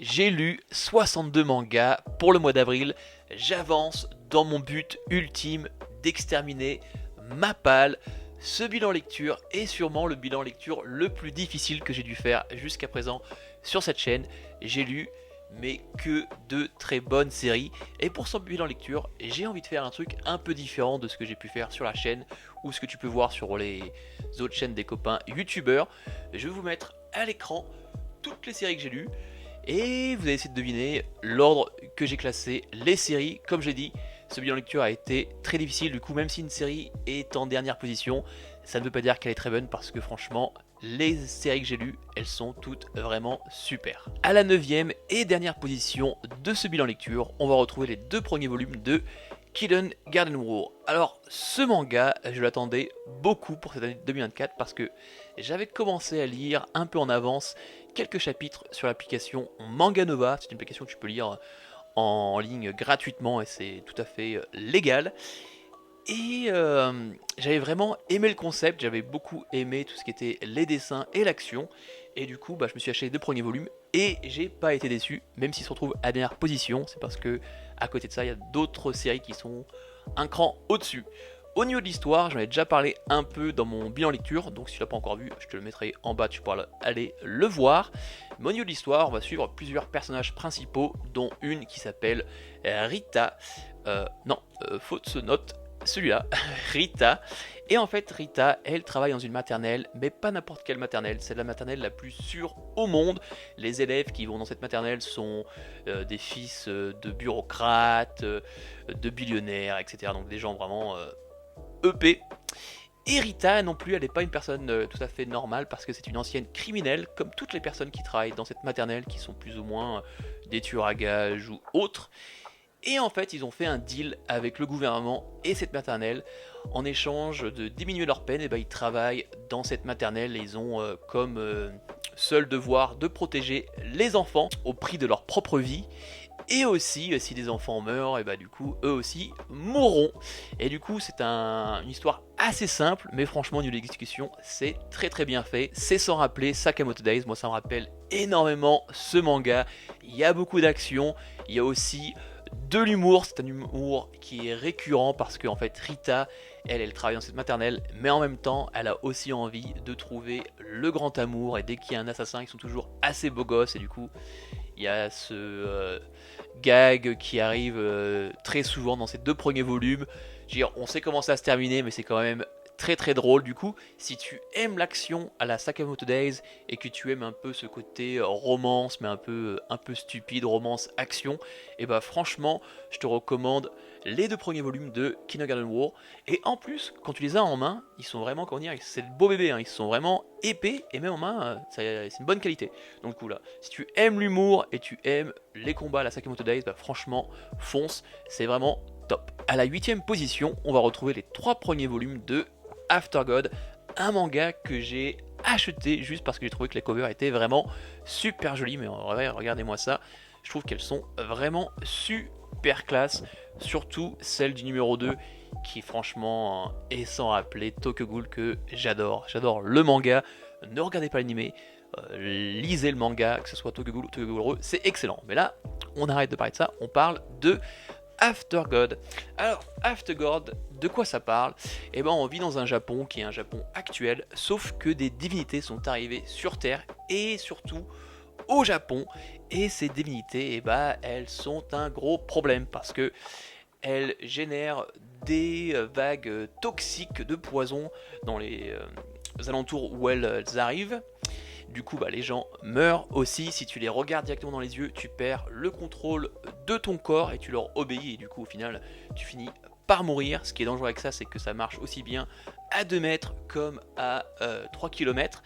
J'ai lu 62 mangas pour le mois d'avril. J'avance dans mon but ultime d'exterminer Mapal. Ce bilan lecture est sûrement le bilan lecture le plus difficile que j'ai dû faire jusqu'à présent sur cette chaîne. J'ai lu mais que de très bonnes séries. Et pour ce bilan lecture, j'ai envie de faire un truc un peu différent de ce que j'ai pu faire sur la chaîne ou ce que tu peux voir sur les autres chaînes des copains youtubeurs. Je vais vous mettre à l'écran toutes les séries que j'ai lues et vous allez essayer de deviner l'ordre que j'ai classé les séries. Comme j'ai dit, ce bilan lecture a été très difficile, du coup même si une série est en dernière position, ça ne veut pas dire qu'elle est très bonne parce que franchement, les séries que j'ai lues, elles sont toutes vraiment super. À la 9ème et dernière position de ce bilan lecture, on va retrouver les deux premiers volumes de Kiden Garden War. Alors ce manga, je l'attendais beaucoup pour cette année 2024 parce que j'avais commencé à lire un peu en avance quelques chapitres sur l'application Manga Nova. C'est une application que tu peux lire en ligne gratuitement et c'est tout à fait légal. Et j'avais vraiment aimé le concept, j'avais beaucoup aimé tout ce qui était les dessins et l'action. Et du coup, je me suis acheté les deux premiers volumes et j'ai pas été déçu, même s'il se retrouve à dernière position. C'est parce que à côté de ça, il y a d'autres séries qui sont un cran au-dessus. Au niveau de l'histoire, j'en ai déjà parlé un peu dans mon bilan lecture, donc si tu l'as pas encore vu, je te le mettrai en bas, tu pourras aller le voir. Mais au niveau de l'histoire, on va suivre plusieurs personnages principaux, dont une qui s'appelle Rita. Faute se note, celui-là, Rita. Et en fait, Rita, elle travaille dans une maternelle, mais pas n'importe quelle maternelle, c'est la maternelle la plus sûre au monde. Les élèves qui vont dans cette maternelle sont des fils de bureaucrates, de billionnaires, etc. Donc des gens vraiment EP. Et Rita non plus, elle n'est pas une personne tout à fait normale parce que c'est une ancienne criminelle, comme toutes les personnes qui travaillent dans cette maternelle, qui sont plus ou moins des tueurs à gages ou autres. Et en fait, ils ont fait un deal avec le gouvernement et cette maternelle. En échange de diminuer leur peine, et ils travaillent dans cette maternelle et ils ont comme seul devoir de protéger les enfants au prix de leur propre vie. Et aussi, si des enfants meurent, et du coup, eux aussi mourront. Et du coup, c'est une histoire assez simple, mais franchement, au niveau de l'exécution, c'est très très bien fait. C'est sans rappeler Sakamoto Days, moi ça me rappelle énormément ce manga. Il y a beaucoup d'action, il y a aussi de l'humour, c'est un humour qui est récurrent parce que en fait Rita, elle travaille dans cette maternelle, mais en même temps, elle a aussi envie de trouver le grand amour et dès qu'il y a un assassin, ils sont toujours assez beaux gosses et du coup, il y a ce gag qui arrive très souvent dans ces deux premiers volumes. Je veux dire, on sait comment ça va se terminer, mais c'est quand même très très drôle. Du coup, si tu aimes l'action à la Sakamoto Days et que tu aimes un peu ce côté romance, mais un peu stupide, romance action, et franchement, je te recommande les deux premiers volumes de Kindergarten War. Et en plus, quand tu les as en main, ils sont vraiment, comment dire, c'est le beau bébé, hein, ils sont vraiment épais et même en main, c'est une bonne qualité. Donc du coup là, si tu aimes l'humour et tu aimes les combats à la Sakamoto Days, franchement, fonce, c'est vraiment top. À la 8ème position, on va retrouver les trois premiers volumes de After God, un manga que j'ai acheté juste parce que j'ai trouvé que les covers étaient vraiment super jolies, mais en vrai, regardez-moi ça, je trouve qu'elles sont vraiment super classe, surtout celle du numéro 2 qui franchement est sans rappeler Tokyo Ghoul que j'adore le manga, ne regardez pas l'animé, lisez le manga, que ce soit Tokyo Ghoul ou Tokyo Ghoul Re, c'est excellent. Mais là, on arrête de parler de ça, on parle de After God. Alors, After God, de quoi ça parle? On vit dans un Japon qui est un Japon actuel, sauf que des divinités sont arrivées sur Terre et surtout au Japon. Et ces divinités, elles sont un gros problème parce que elles génèrent des vagues toxiques de poison dans les alentours où elles arrivent. Du coup, les gens meurent aussi. Si tu les regardes directement dans les yeux, tu perds le contrôle de ton corps et tu leur obéis. Et du coup, au final, tu finis par mourir. Ce qui est dangereux avec ça, c'est que ça marche aussi bien à 2 mètres comme à 3 km.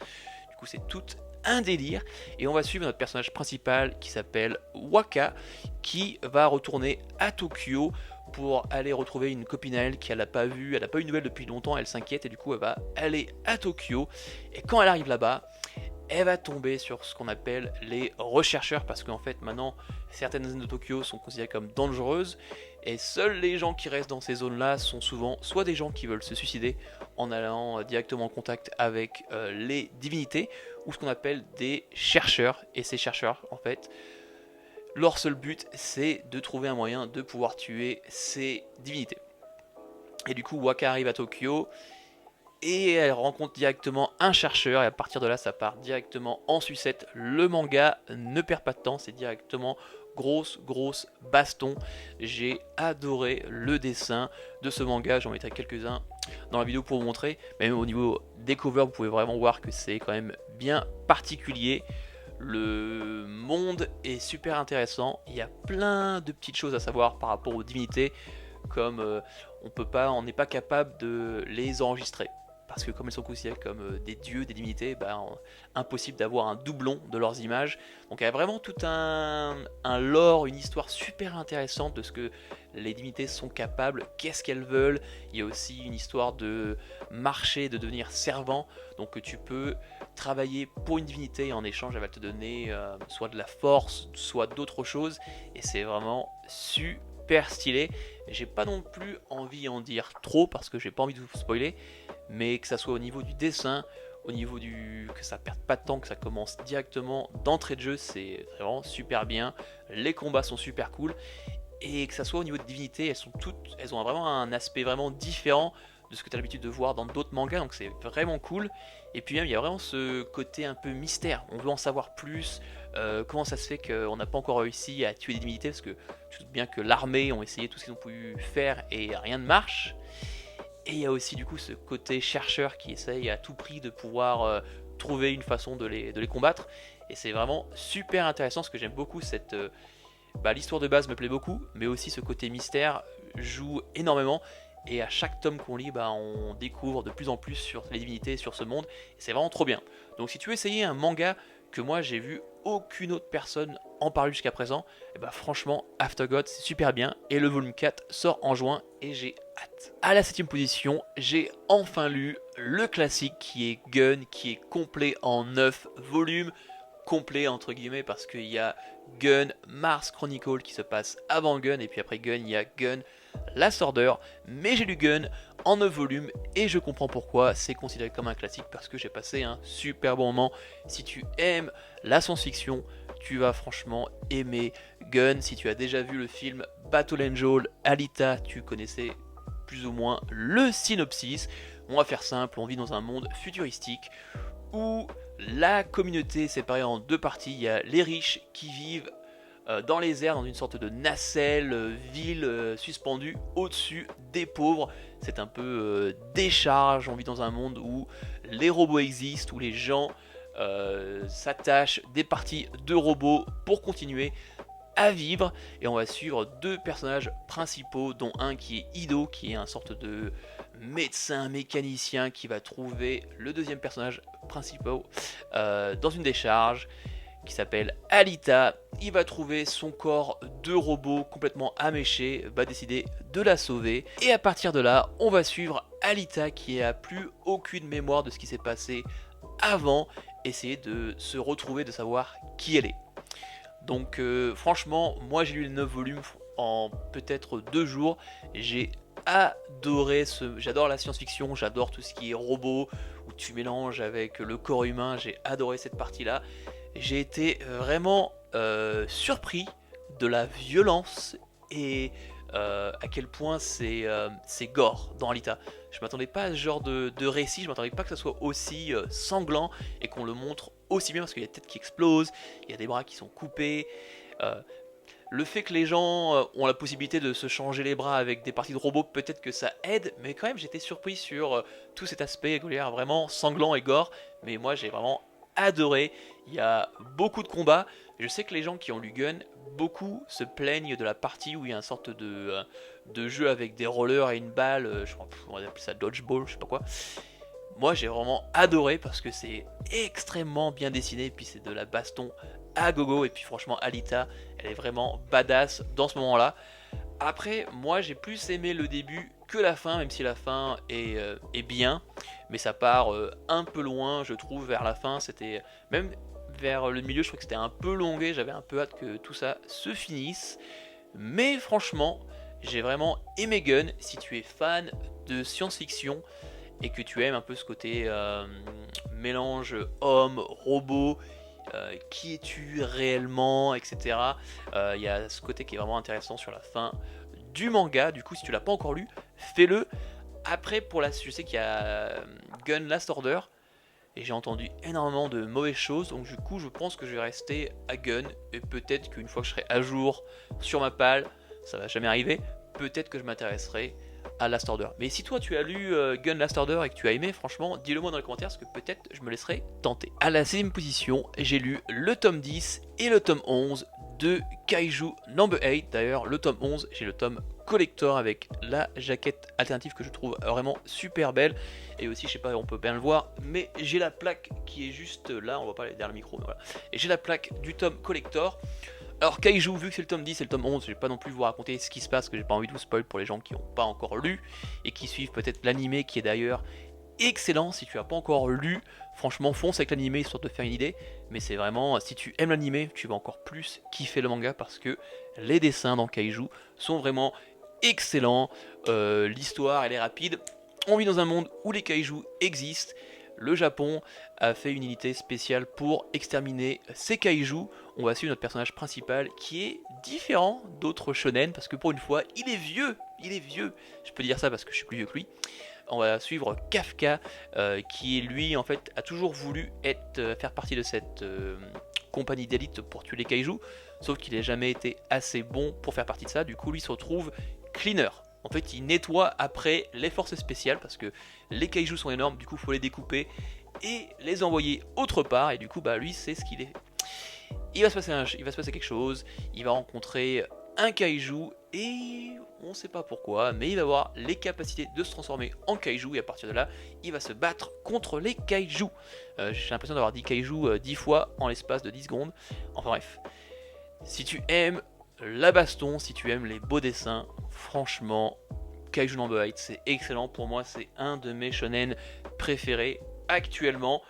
Du coup, c'est tout un délire. Et on va suivre notre personnage principal qui s'appelle Waka, qui va retourner à Tokyo pour aller retrouver une copine à elle qu'elle n'a pas vue, elle n'a pas eu de nouvelles depuis longtemps, elle s'inquiète et du coup elle va aller à Tokyo. Et quand elle arrive là-bas, elle va tomber sur ce qu'on appelle les rechercheurs parce qu'en fait maintenant certaines zones de Tokyo sont considérées comme dangereuses et seuls les gens qui restent dans ces zones là sont souvent soit des gens qui veulent se suicider en allant directement en contact avec les divinités ou ce qu'on appelle des chercheurs. Et ces chercheurs en fait leur seul but c'est de trouver un moyen de pouvoir tuer ces divinités. Et du coup Waka arrive à Tokyo et elle rencontre directement un chercheur et à partir de là ça part directement en sucette. Le manga ne perd pas de temps, c'est directement grosse baston. J'ai adoré le dessin de ce manga, j'en mettrai quelques-uns dans la vidéo pour vous montrer. Même au niveau des covers, vous pouvez vraiment voir que c'est quand même bien particulier. Le monde est super intéressant, il y a plein de petites choses à savoir par rapport aux divinités, comme on n'est pas capable de les enregistrer. Parce que comme elles sont considérées comme des dieux, des divinités, impossible d'avoir un doublon de leurs images. Donc il y a vraiment tout un lore, une histoire super intéressante de ce que les divinités sont capables, qu'est-ce qu'elles veulent. Il y a aussi une histoire de marché, de devenir servant. Donc tu peux travailler pour une divinité et en échange elle va te donner soit de la force, soit d'autres choses. Et c'est vraiment super stylé. J'ai pas non plus envie d'en dire trop parce que j'ai pas envie de vous spoiler, mais que ça soit au niveau du dessin, au niveau que ça perde pas de temps, que ça commence directement d'entrée de jeu, c'est vraiment super bien. Les combats sont super cool et que ça soit au niveau de divinité, elles ont vraiment un aspect vraiment différent de ce que tu as l'habitude de voir dans d'autres mangas, donc c'est vraiment cool. Et puis même il y a vraiment ce côté un peu mystère, on veut en savoir plus. Comment ça se fait qu'on n'a pas encore réussi à tuer des divinités, parce que je doute bien que l'armée ont essayé tout ce qu'ils ont pu faire et rien ne marche. Et il y a aussi du coup ce côté chercheur qui essaye à tout prix de pouvoir trouver une façon de les combattre. Et c'est vraiment super intéressant, parce que j'aime beaucoup l'histoire de base me plaît beaucoup, mais aussi ce côté mystère joue énormément. Et à chaque tome qu'on lit, on découvre de plus en plus sur les divinités, sur ce monde. Et c'est vraiment trop bien. Donc si tu veux essayer un manga que moi j'ai vu aucune autre personne en parler jusqu'à présent, franchement Aftergod c'est super bien. Et le volume 4 sort en juin et j'ai hâte. À la 7ème position, j'ai enfin lu le classique qui est Gun, qui est complet en 9 volumes. Complet entre guillemets parce qu'il y a Gun Mars Chronicle qui se passe avant Gun, et puis après Gun il y a Gun Last Order. Mais j'ai lu Gun en 9 volumes et je comprends pourquoi c'est considéré comme un classique, parce que j'ai passé un super bon moment. Si tu aimes la science-fiction, tu vas franchement aimer Gun. Si tu as déjà vu le film Battle Angel Alita, tu connaissais plus ou moins le synopsis. On va faire simple, on vit dans un monde futuristique où la communauté est séparée en deux parties. Il y a les riches qui vivent dans les airs, dans une sorte de nacelle, ville suspendue au-dessus des pauvres. C'est un peu décharge, on vit dans un monde où les robots existent, où les gens s'attachent des parties de robots pour continuer à vivre. Et on va suivre deux personnages principaux, dont un qui est Ido, qui est un sorte de médecin mécanicien qui va trouver le deuxième personnage principal dans une décharge qui s'appelle Alita. Il va trouver son corps de robot complètement améché, va décider de la sauver, et à partir de là on va suivre Alita qui a plus aucune mémoire de ce qui s'est passé avant, essayer de se retrouver, de savoir qui elle est. Donc franchement, moi j'ai lu les 9 volumes en peut-être 2 jours, j'ai adoré j'adore la science-fiction, j'adore tout ce qui est robot, où tu mélanges avec le corps humain, j'ai adoré cette partie-là. J'ai été vraiment surpris de la violence et à quel point c'est gore dans Alita. Je m'attendais pas à ce genre de récit, je m'attendais pas que ça soit aussi sanglant et qu'on le montre aussi bien, parce qu'il y a des têtes qui explosent, il y a des bras qui sont coupés. Le fait que les gens ont la possibilité de se changer les bras avec des parties de robots, peut-être que ça aide, mais quand même j'étais surpris sur tout cet aspect vraiment sanglant et gore. Mais moi j'ai vraiment adoré. Il y a beaucoup de combats. Je sais que les gens qui ont lu Gun, beaucoup se plaignent de la partie où il y a une sorte de jeu avec des rollers et une balle, je crois on va appeler ça dodgeball, je sais pas quoi. Moi j'ai vraiment adoré parce que c'est extrêmement bien dessiné, et puis c'est de la baston à gogo, et puis franchement Alita elle est vraiment badass dans ce moment là. Après moi j'ai plus aimé le début que la fin, même si la fin est bien, mais ça part un peu loin je trouve vers la fin. C'était même vers le milieu, je trouvais que c'était un peu longué, j'avais un peu hâte que tout ça se finisse. Mais franchement j'ai vraiment aimé Gun. Si tu es fan de science-fiction et que tu aimes un peu ce côté mélange homme, robot, qui es-tu réellement, etc. Il y a ce côté qui est vraiment intéressant sur la fin du manga. Du coup, si tu l'as pas encore lu, fais-le. Après, je sais qu'il y a Gun Last Order, et j'ai entendu énormément de mauvaises choses, donc du coup je pense que je vais rester à Gun, et peut-être qu'une fois que je serai à jour sur ma palle, ça va jamais arriver, peut-être que je m'intéresserai à Last Order. Mais si toi tu as lu Gun Last Order et que tu as aimé, franchement, dis-le moi dans les commentaires, parce que peut-être je me laisserai tenter. À la 6ème position, j'ai lu le tome 10 et le tome 11 de Kaiju Number 8. D'ailleurs, le tome 11, j'ai le tome collector avec la jaquette alternative que je trouve vraiment super belle. Et aussi, je sais pas, on peut bien le voir, mais j'ai la plaque qui est juste là, on va pas aller derrière le micro, mais voilà. Et j'ai la plaque du tome collector. Alors Kaiju, vu que c'est le tome 10 et le tome 11, je vais pas non plus vous raconter ce qui se passe, que j'ai pas envie de vous spoil pour les gens qui n'ont pas encore lu et qui suivent peut-être l'animé, qui est d'ailleurs excellent. Si tu as pas encore lu, franchement fonce avec l'animé histoire de te faire une idée. Mais c'est vraiment, si tu aimes l'animé, tu vas encore plus kiffer le manga, parce que les dessins dans Kaiju sont vraiment excellents. L'histoire elle est rapide. On vit dans un monde où les Kaiju existent. Le Japon a fait une unité spéciale pour exterminer ces Kaiju. On va suivre notre personnage principal qui est différent d'autres shonen, parce que pour une fois il est vieux. Je peux dire ça parce que je suis plus vieux que lui. On va suivre Kafka, qui lui en fait a toujours voulu faire partie de cette compagnie d'élite pour tuer les kaiju, sauf qu'il n'a jamais été assez bon pour faire partie de ça. Du coup lui se retrouve cleaner. En fait il nettoie après les forces spéciales, parce que les kaiju sont énormes, du coup il faut les découper et les envoyer autre part, et du coup bah lui c'est ce qu'il est. Il va se passer quelque chose, il va rencontrer un kaiju et on ne sait pas pourquoi, mais il va avoir les capacités de se transformer en kaiju, et à partir de là, il va se battre contre les kaiju. J'ai l'impression d'avoir dit kaiju 10 fois en l'espace de 10 secondes. Enfin bref, si tu aimes la baston, si tu aimes les beaux dessins, franchement, Kaiju Number 8 c'est excellent. Pour moi, c'est un de mes shonen préférés actuellement.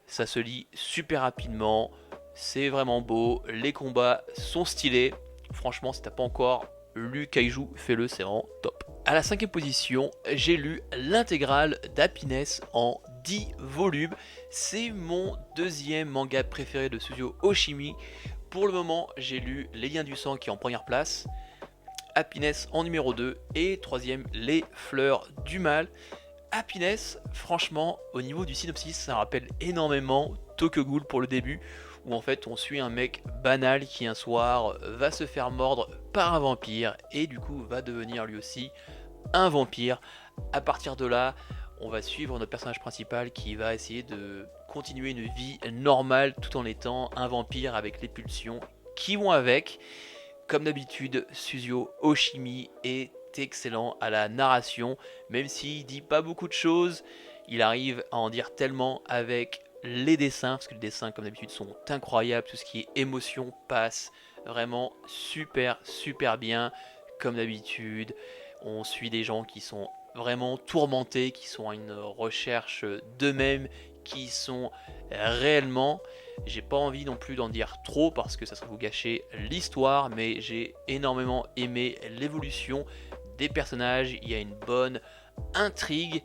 Ça se lit super rapidement, c'est vraiment beau, les combats sont stylés. Franchement, si t'as pas encore lu Kaiju, fais-le, c'est vraiment top. À la 5ème position, j'ai lu l'intégrale d'Happiness en 10 volumes. C'est mon deuxième manga préféré de Suzuo Oshimi. Pour le moment, j'ai lu Les Liens du Sang qui est en première place, Happiness en numéro 2 et troisième Les Fleurs du Mal. Happiness, franchement, au niveau du synopsis, ça rappelle énormément Tokyo Ghoul pour le début, où en fait on suit un mec banal qui un soir va se faire mordre par un vampire et du coup va devenir lui aussi un vampire. À partir de là, on va suivre notre personnage principal qui va essayer de continuer une vie normale tout en étant un vampire avec les pulsions qui vont avec. Comme d'habitude, Suzuo Oshimi est excellent à la narration, même s'il dit pas beaucoup de choses, il arrive à en dire tellement avec les dessins, parce que les dessins comme d'habitude sont incroyables, tout ce qui est émotion passe vraiment super bien. Comme d'habitude, on suit des gens qui sont vraiment tourmentés, qui sont à une recherche d'eux-mêmes, qui sont réellement, j'ai pas envie non plus d'en dire trop parce que ça serait vous gâcher l'histoire, mais j'ai énormément aimé l'évolution des personnages, il y a une bonne intrigue.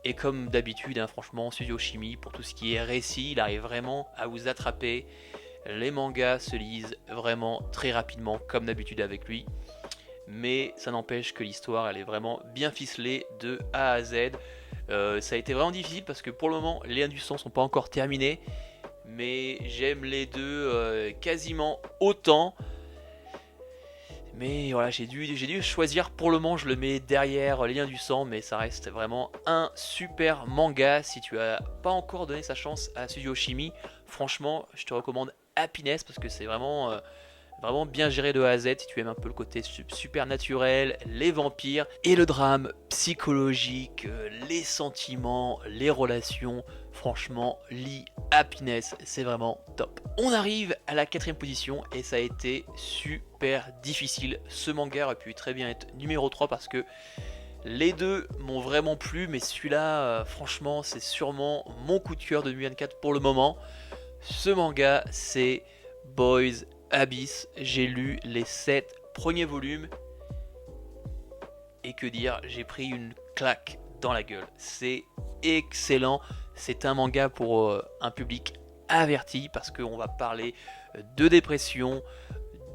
Et comme d'habitude, hein, franchement, Suzuo Oshimi, pour tout ce qui est récit, il arrive vraiment à vous attraper. Les mangas se lisent vraiment très rapidement, comme d'habitude avec lui. Mais ça n'empêche que l'histoire, elle est vraiment bien ficelée de A à Z. Ça a été vraiment difficile parce que pour le moment, les Liens du Sang sont pas encore terminés. Mais j'aime les deux quasiment autant. Mais voilà, j'ai dû choisir. Pour le moment, je le mets derrière Les Liens du Sang, mais ça reste vraiment un super manga. Si tu as pas encore donné sa chance à Suzuo Oshimi, franchement, je te recommande Happiness parce que c'est vraiment bien géré de A à Z. Si tu aimes un peu le côté super naturel, les vampires et le drame psychologique, les sentiments, les relations, franchement, lis Happiness, c'est vraiment top. On arrive à la 4ème position et ça a été super difficile. Ce manga aurait pu très bien être numéro 3 parce que les deux m'ont vraiment plu, mais celui-là, franchement, c'est sûrement mon coup de cœur de 2024 pour le moment. Ce manga, c'est Boys Abyss. J'ai lu les 7 premiers volumes et que dire, j'ai pris une claque dans la gueule. C'est excellent. C'est un manga pour un public averti parce qu'on va parler de dépression,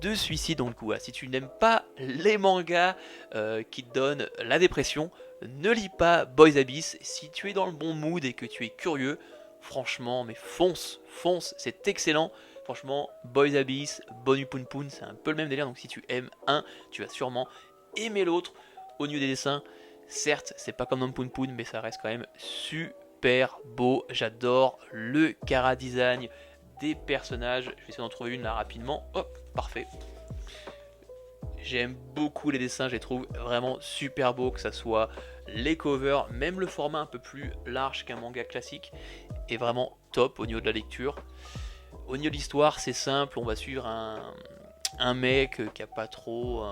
de suicide. Donc voilà, si tu n'aimes pas les mangas qui te donnent la dépression, ne lis pas Boys Abyss. Si tu es dans le bon mood et que tu es curieux, franchement, mais fonce, fonce, c'est excellent. Franchement, Boys Abyss, Bonu Poon Poon, c'est un peu le même délire. Donc si tu aimes un, tu vas sûrement aimer l'autre. Au niveau des dessins, certes, c'est pas comme dans Poon Poon, mais ça reste quand même super beau. J'adore le chara design des personnages. Je vais essayer d'en trouver une là rapidement. Hop, parfait. J'aime beaucoup les dessins, je les trouve vraiment super beaux, que ça soit les covers, même le format un peu plus large qu'un manga classique est vraiment top au niveau de la lecture. Au niveau de l'histoire, c'est simple, on va suivre un mec qui a pas trop...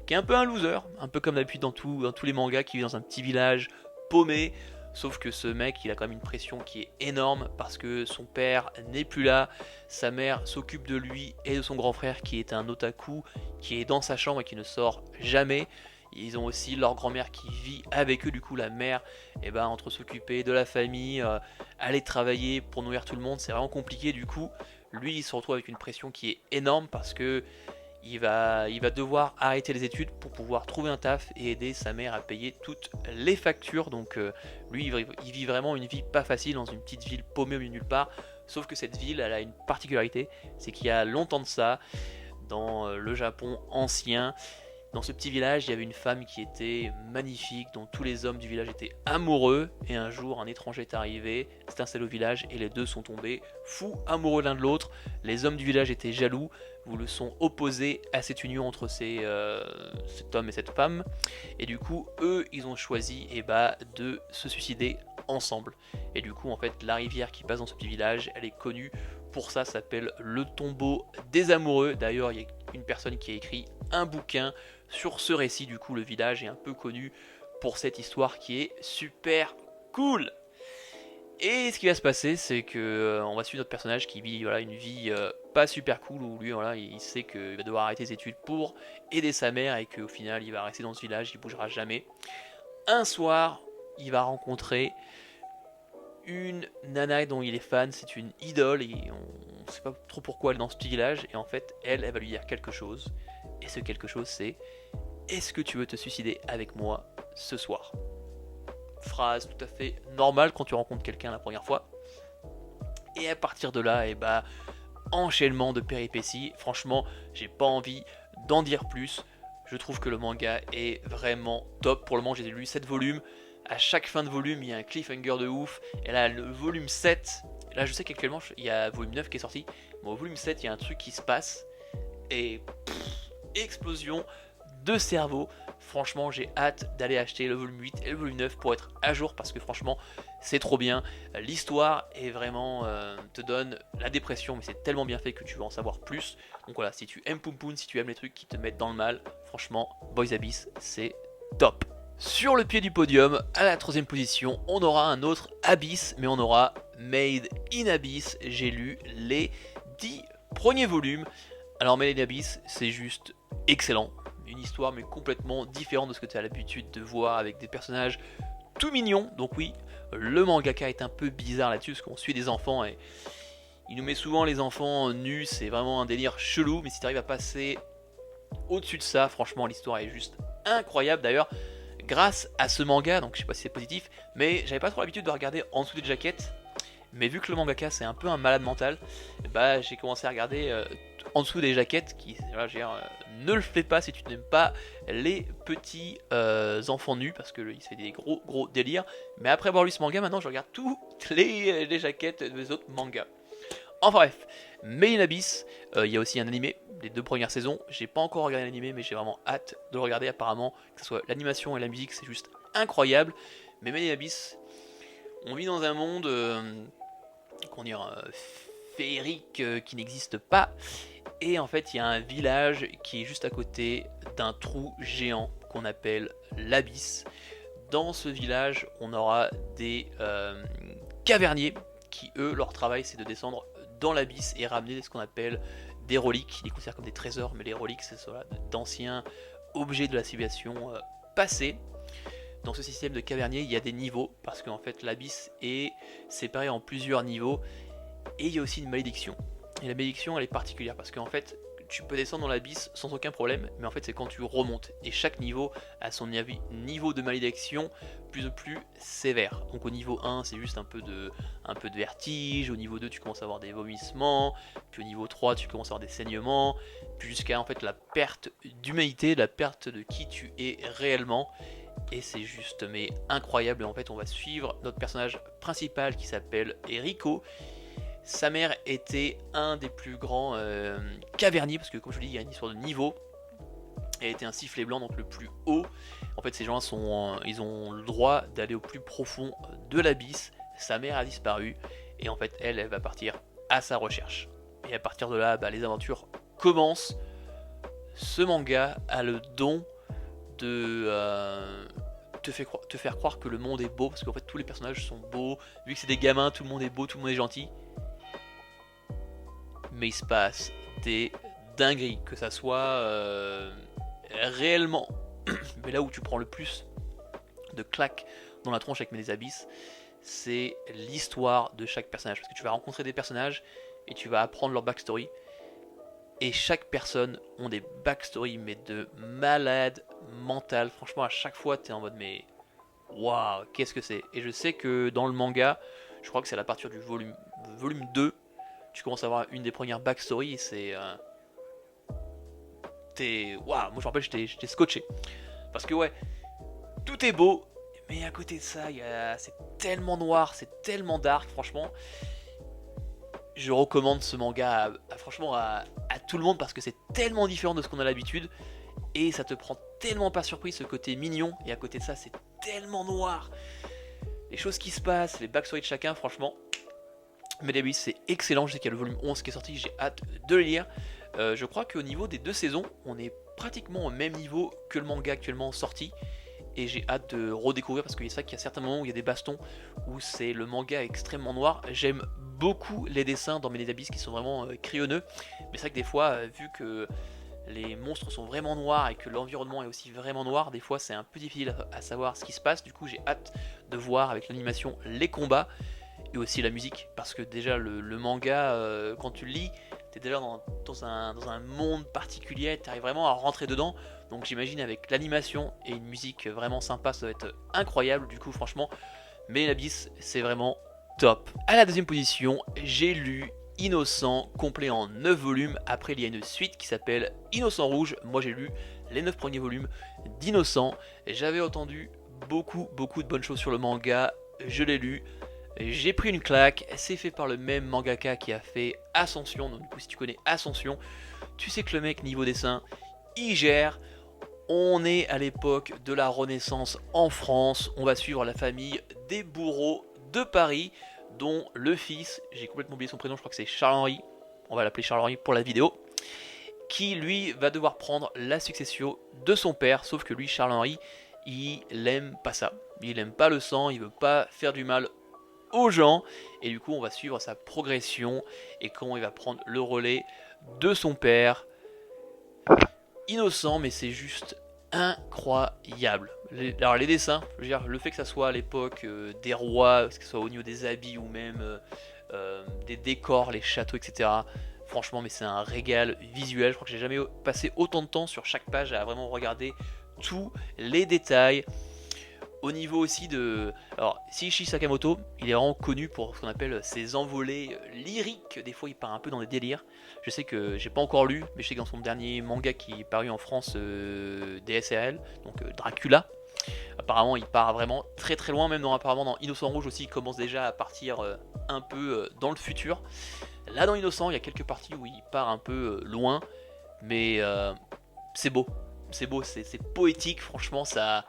qui est un peu un loser, un peu comme d'habitude dans tous les mangas, qui vit dans un petit village paumé. Sauf que ce mec, il a quand même une pression qui est énorme parce que son père n'est plus là, sa mère s'occupe de lui et de son grand frère qui est un otaku, qui est dans sa chambre et qui ne sort jamais. Ils ont aussi leur grand-mère qui vit avec eux, du coup la mère, entre s'occuper de la famille, aller travailler pour nourrir tout le monde, c'est vraiment compliqué. Du coup, lui, il se retrouve avec une pression qui est énorme parce que il va devoir arrêter les études pour pouvoir trouver un taf et aider sa mère à payer toutes les factures. Donc lui, il vit vraiment une vie pas facile dans une petite ville paumée au milieu de nulle part. Sauf que cette ville, elle a une particularité, c'est qu'il y a longtemps de ça, dans le Japon ancien, dans ce petit village, il y avait une femme qui était magnifique, dont tous les hommes du village étaient amoureux. Et un jour, un étranger est arrivé, s'est installé au village et les deux sont tombés fous amoureux l'un de l'autre. Les hommes du village étaient jaloux, le sont opposés à cette union entre cet homme et cette femme. Et du coup, eux, ils ont choisi de se suicider ensemble. Et du coup, en fait, la rivière qui passe dans ce petit village, elle est connue pour ça, s'appelle le tombeau des amoureux. D'ailleurs, il y a une personne qui a écrit un bouquin sur ce récit. Du coup, le village est un peu connu pour cette histoire qui est super cool. Et ce qui va se passer, c'est que on va suivre notre personnage qui vit une vie pas super cool, où lui il sait qu'il va devoir arrêter ses études pour aider sa mère et qu'au final il va rester dans ce village, il bougera jamais. Un soir, il va rencontrer une nana dont il est fan, c'est une idole et on ne sait pas trop pourquoi elle est dans ce petit village. Et en fait, elle va lui dire quelque chose. Et ce quelque chose, c'est: est-ce que tu veux te suicider avec moi ce soir? Phrase tout à fait normale quand tu rencontres quelqu'un la première fois. Et à partir de là, enchaînement de péripéties. Franchement, j'ai pas envie d'en dire plus. Je trouve que le manga est vraiment top. Pour le moment, j'ai lu 7 volumes. À chaque fin de volume, il y a un cliffhanger de ouf. Et là, le volume 7, là je sais qu'actuellement, il y a volume 9 qui est sorti. Mais au volume 7, il y a un truc qui se passe. Et explosion de cerveau. Franchement, j'ai hâte d'aller acheter le volume 8 et le volume 9 pour être à jour parce que franchement, c'est trop bien. L'histoire est vraiment te donne la dépression, mais c'est tellement bien fait que tu veux en savoir plus. Donc voilà, si tu aimes Poon Poon, si tu aimes les trucs qui te mettent dans le mal, franchement, Boys Abyss, c'est top. Sur le pied du podium, à la 3ème position, on aura un autre Abyss, mais on aura Made in Abyss. J'ai lu les 10 premiers volumes. Alors Made in Abyss, c'est juste excellent. Une histoire mais complètement différente de ce que tu as l'habitude de voir, avec des personnages tout mignons. Donc oui, le mangaka est un peu bizarre là-dessus parce qu'on suit des enfants et il nous met souvent les enfants nus. C'est vraiment un délire chelou, mais si tu arrives à passer au-dessus de ça, franchement l'histoire est juste incroyable. D'ailleurs, grâce à ce manga, donc je sais pas si c'est positif, mais j'avais pas trop l'habitude de regarder en dessous des jaquettes. Mais vu que le mangaka c'est un peu un malade mental, j'ai commencé à regarder en dessous des jaquettes. Ne le fais pas si tu n'aimes pas les petits enfants nus, parce que il se fait des gros délires. Mais après avoir lu ce manga, maintenant je regarde toutes les jaquettes des autres mangas. Enfin bref, Made in Abyss, il y a aussi un animé, les 2 premières saisons. J'ai pas encore regardé l'animé, mais j'ai vraiment hâte de le regarder. Apparemment, que ce soit l'animation et la musique, c'est juste incroyable. Mais Made in Abyss, on vit dans un monde féerique qui n'existe pas. Et en fait, il y a un village qui est juste à côté d'un trou géant qu'on appelle l'Abysse. Dans ce village, on aura des caverniers qui, eux, leur travail, c'est de descendre dans l'Abysse et ramener ce qu'on appelle des reliques. Ils les considèrent comme des trésors, mais les reliques, c'est d'anciens objets de la civilisation passée. Dans ce système de cavernier, il y a des niveaux, parce qu'en fait l'Abysse est séparé en plusieurs niveaux, Et il y a aussi une malédiction. Et la malédiction, elle est particulière parce qu'en fait, tu peux descendre dans l'abysse sans aucun problème, mais en fait, c'est quand tu remontes. Et chaque niveau a son niveau de malédiction plus en plus sévère. Donc au niveau 1, c'est juste un peu de vertige. Au niveau 2, tu commences à avoir des vomissements. Puis au niveau 3, tu commences à avoir des saignements. Puis jusqu'à en fait la perte d'humanité, la perte de qui tu es réellement. Et c'est juste mais incroyable. Et en fait, on va suivre notre personnage principal qui s'appelle Rico. Sa mère était un des plus grands caverniers, parce que comme je vous dis, il y a une histoire de niveau. Elle était un sifflet blanc, donc le plus haut. En fait, ces gens ils ont le droit d'aller au plus profond de l'abysse. Sa mère a disparu, et en fait, elle va partir à sa recherche. Et à partir de là, les aventures commencent. Ce manga a le don de te faire croire que le monde est beau, parce qu'en fait, tous les personnages sont beaux. Vu que c'est des gamins, tout le monde est beau, tout le monde est gentil. Mais il se passe des dingueries, que ça soit réellement, mais là où tu prends le plus de claques dans la tronche avec mes abysses, c'est l'histoire de chaque personnage, parce que tu vas rencontrer des personnages et tu vas apprendre leur backstory, et chaque personne ont des backstories mais de malade mental. Franchement, à chaque fois t'es en mode mais waouh, qu'est-ce que c'est. Et je sais que dans le manga, je crois que c'est à partir du volume 2, tu commences à avoir une des premières backstories, et c'est waouh, moi je me rappelle, j'étais scotché parce que ouais, tout est beau, mais à côté de ça, c'est tellement noir, c'est tellement dark. Franchement, je recommande ce manga franchement à tout le monde, parce que c'est tellement différent de ce qu'on a l'habitude, et ça te prend tellement par surprise, ce côté mignon, et à côté de ça, c'est tellement noir. Les choses qui se passent, les backstories de chacun, franchement, mais début c'est excellent. Je sais qu'il y a le volume 11 qui est sorti, j'ai hâte de le lire. Je crois qu'au niveau des 2 saisons, on est pratiquement au même niveau que le manga actuellement sorti. Et j'ai hâte de redécouvrir, parce que c'est vrai qu'il y a certains moments où il y a des bastons où c'est le manga extrêmement noir. J'aime beaucoup les dessins dans Many Abyss qui sont vraiment crayonneux. Mais c'est vrai que des fois, vu que les monstres sont vraiment noirs et que l'environnement est aussi vraiment noir, des fois c'est un peu difficile à savoir ce qui se passe. Du coup, j'ai hâte de voir avec l'animation les combats et aussi la musique, parce que déjà le manga, quand tu le lis, t'es déjà dans un monde particulier, t'arrives vraiment à rentrer dedans. Donc j'imagine avec l'animation et une musique vraiment sympa, ça va être incroyable. Du coup, franchement, Many Abyss, c'est vraiment top. À la deuxième position, j'ai lu Innocent, complet en 9 volumes. Après, il y a une suite qui s'appelle Innocent Rouge. Moi, j'ai lu les 9 premiers volumes d'Innocent. J'avais entendu beaucoup de bonnes choses sur le manga. Je l'ai lu. J'ai pris une claque. C'est fait par le même mangaka qui a fait Ascension. Donc, du coup, si tu connais Ascension, tu sais que le mec, niveau dessin, il gère. On est à l'époque de la Renaissance en France. On va suivre la famille des bourreaux de Paris, dont le fils, j'ai complètement oublié son prénom, je crois que c'est Charles-Henri, on va l'appeler Charles-Henri pour la vidéo, qui lui va devoir prendre la succession de son père, sauf que lui, Charles-Henri, il aime pas ça. Il aime pas le sang, il veut pas faire du mal aux gens, et du coup on va suivre sa progression et comment il va prendre le relais de son père. Innocent, mais c'est juste incroyable. Alors les dessins, je veux dire, le fait que ça soit à l'époque des rois, que ce soit au niveau des habits ou même des décors, les châteaux, etc. Franchement, mais c'est un régal visuel. Je crois que j'ai jamais passé autant de temps sur chaque page à vraiment regarder tous les détails. Au niveau aussi de... Alors, Shinichi Sakamoto, il est vraiment connu pour ce qu'on appelle ses envolées lyriques. Des fois, il part un peu dans des délires. Je sais que j'ai pas encore lu, mais je sais que dans son dernier manga qui est paru en France, DSRL, donc Dracula, apparemment, il part vraiment très loin. Même apparemment dans Innocent Rouge aussi, il commence déjà à partir un peu dans le futur. Là, dans Innocent, il y a quelques parties où il part un peu loin, mais c'est beau. C'est beau, c'est poétique, franchement, ça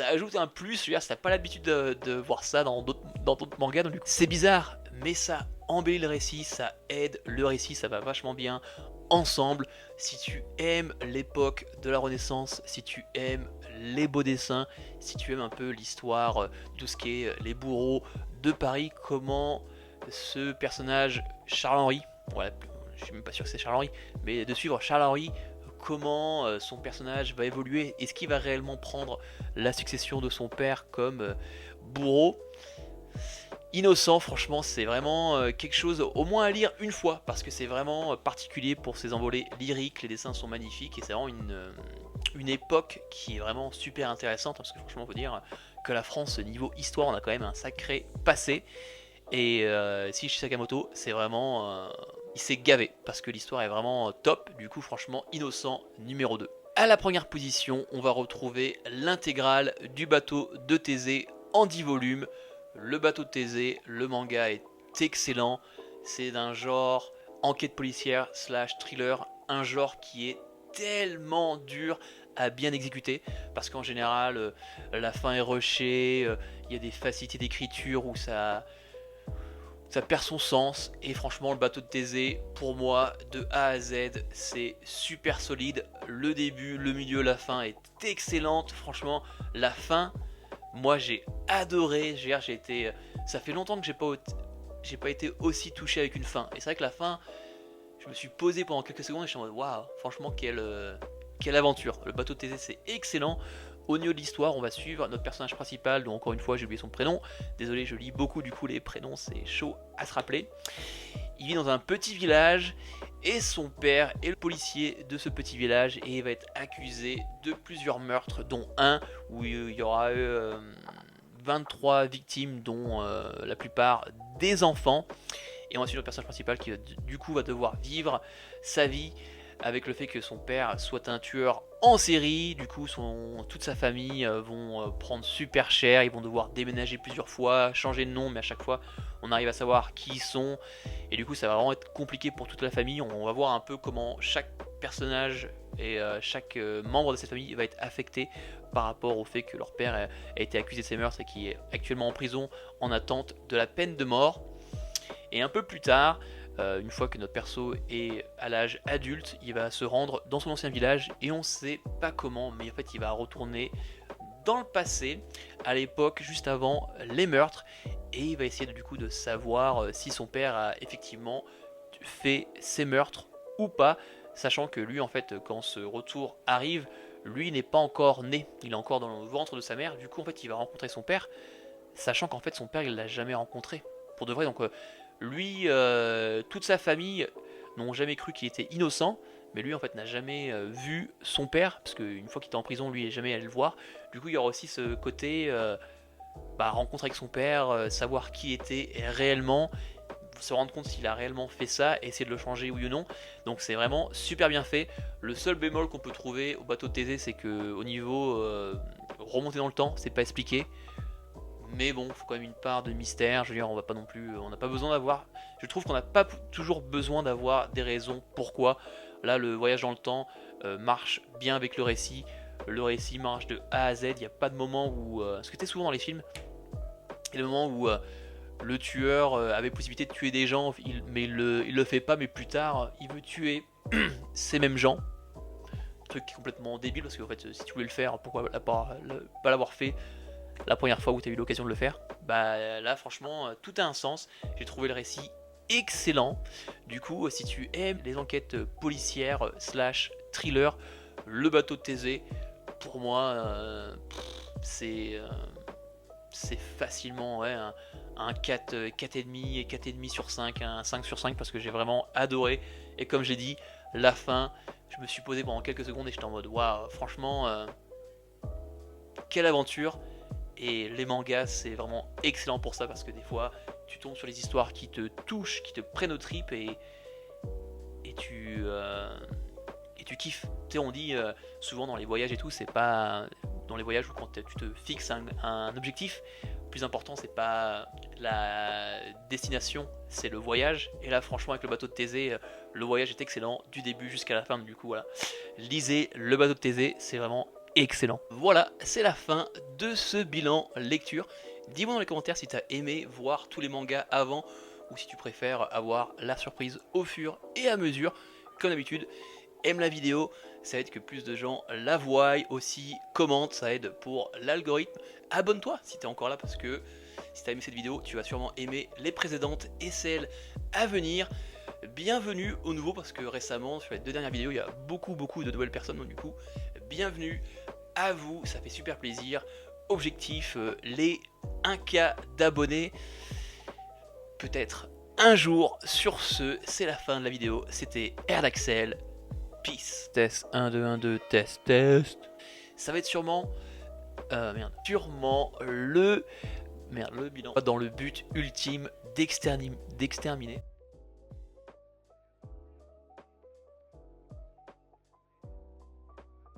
ajoute un plus. Je veux dire, si t'as pas l'habitude de voir ça dans d'autres mangas, donc c'est bizarre, mais ça embellit le récit, ça aide le récit, ça va vachement bien ensemble. Si tu aimes l'époque de la Renaissance, si tu aimes les beaux dessins, si tu aimes un peu l'histoire, tout ce qui est les bourreaux de Paris, comment ce personnage Charles-Henri, voilà, je suis même pas sûr que c'est Charles-Henri, mais de suivre Charles-Henri, comment son personnage va évoluer, est-ce qu'il va réellement prendre la succession de son père comme bourreau. Innocent, franchement, c'est vraiment quelque chose au moins à lire une fois, parce que c'est vraiment particulier pour ses envolées lyriques, les dessins sont magnifiques, et c'est vraiment une époque qui est vraiment super intéressante, parce que franchement, on peut dire que la France, niveau histoire, on a quand même un sacré passé, et si Sakamoto, c'est vraiment... il s'est gavé, parce que l'histoire est vraiment top, du coup, franchement, Innocent numéro 2. À la première position, on va retrouver l'intégrale du bateau de Thésée en 10 volumes. Le bateau de Thésée, le manga est excellent. C'est d'un genre enquête policière slash thriller, un genre qui est tellement dur à bien exécuter parce qu'en général la fin est rushée, il y a des facilités d'écriture où ça perd son sens, et franchement le bateau de Thésée pour moi de A à Z c'est super solide. Le début, le milieu, la fin est excellente. Franchement la fin, moi j'ai adoré. J'ai été, ça fait longtemps que j'ai pas été aussi touché avec une fin, et c'est vrai que la fin, je me suis posé pendant quelques secondes et je suis en mode waouh, franchement quelle aventure. Le bateau de Thésée c'est excellent. Au niveau de l'histoire, on va suivre notre personnage principal, dont encore une fois j'ai oublié son prénom. Désolé, je lis beaucoup du coup les prénoms, c'est chaud à se rappeler. Il vit dans un petit village et son père est le policier de ce petit village, et il va être accusé de plusieurs meurtres, dont un où il y aura eu 23 victimes, dont la plupart des enfants. Et ensuite le personnage principal qui du coup va devoir vivre sa vie avec le fait que son père soit un tueur en série. Du coup toute sa famille vont prendre super cher, ils vont devoir déménager plusieurs fois, changer de nom, mais à chaque fois on arrive à savoir qui ils sont, et du coup ça va vraiment être compliqué pour toute la famille. On va voir un peu comment chaque personnage et chaque membre de cette famille va être affecté par rapport au fait que leur père a été accusé de ces meurtres et qui est actuellement en prison en attente de la peine de mort. Et un peu plus tard, une fois que notre perso est à l'âge adulte, il va se rendre dans son ancien village, et on sait pas comment, mais en fait il va retourner dans le passé, à l'époque juste avant les meurtres, et il va essayer du coup de savoir si son père a effectivement fait ces meurtres ou pas, sachant que lui en fait quand ce retour arrive, lui n'est pas encore né, il est encore dans le ventre de sa mère. Du coup en fait il va rencontrer son père, sachant qu'en fait son père il l'a jamais rencontré pour de vrai. Donc lui, toute sa famille n'ont jamais cru qu'il était innocent, mais lui en fait n'a jamais vu son père, parce qu'une fois qu'il était en prison, lui n'est jamais allé le voir. Du coup il y aura aussi ce côté rencontre avec son père, savoir qui était réellement, se rendre compte s'il a réellement fait ça, essayer de le changer oui ou non. Donc c'est vraiment super bien fait. Le seul bémol qu'on peut trouver au bateau de Thésée, c'est que au niveau remonter dans le temps, c'est pas expliqué. Mais bon, il faut quand même une part de mystère. Je veux dire, on va pas non plus, on n'a pas besoin d'avoir. Je trouve qu'on n'a pas toujours besoin d'avoir des raisons pourquoi. Là, le voyage dans le temps marche bien avec le récit. Le récit marche de A à Z. Il n'y a pas de moment où, ce que tu souvent dans les films, il y a des moments où le tueur avait possibilité de tuer des gens, mais il le fait pas. Mais plus tard, il veut tuer ces mêmes gens. Truc qui est complètement débile, parce qu'en fait, si tu voulais le faire, pourquoi pas l'avoir fait la première fois où tu as eu l'occasion de le faire. Bah là franchement tout a un sens. J'ai trouvé le récit excellent. Du coup si tu aimes les enquêtes policières slash thriller, le bateau de Thésée pour moi c'est facilement un 4, 4,5 et 4,5 sur 5, un 5 sur 5, parce que j'ai vraiment adoré. Et comme j'ai dit, la fin, je me suis posé pendant quelques secondes et j'étais en mode waouh, franchement quelle aventure. Et les mangas c'est vraiment excellent pour ça, parce que des fois tu tombes sur les histoires qui te touchent, qui te prennent aux tripes, et tu kiffes. Tu sais, on dit souvent dans les voyages et tout, c'est pas dans les voyages où quand tu te fixes un objectif, le plus important c'est pas la destination, c'est le voyage. Et là franchement avec le bateau de Thésée, le voyage est excellent du début jusqu'à la fin. Du coup voilà, lisez le bateau de Thésée, c'est vraiment excellent. Voilà, c'est la fin de ce bilan lecture. Dis-moi dans les commentaires si tu as aimé voir tous les mangas avant, ou si tu préfères avoir la surprise au fur et à mesure. Comme d'habitude, aime la vidéo, ça aide que plus de gens la voient. Aussi, commente, ça aide pour l'algorithme. Abonne-toi si tu es encore là, parce que si tu as aimé cette vidéo, tu vas sûrement aimer les précédentes et celles à venir. Bienvenue au nouveau, parce que récemment sur les 2 dernières vidéos il y a beaucoup de nouvelles personnes, donc du coup bienvenue à vous, ça fait super plaisir. Objectif les 1K d'abonnés, peut-être un jour. Sur ce, c'est la fin de la vidéo. C'était Erdaxel. Peace. Test 1, 2, 1, 2, test, test. Ça va être sûrement... sûrement le bilan dans le but ultime d'exterminer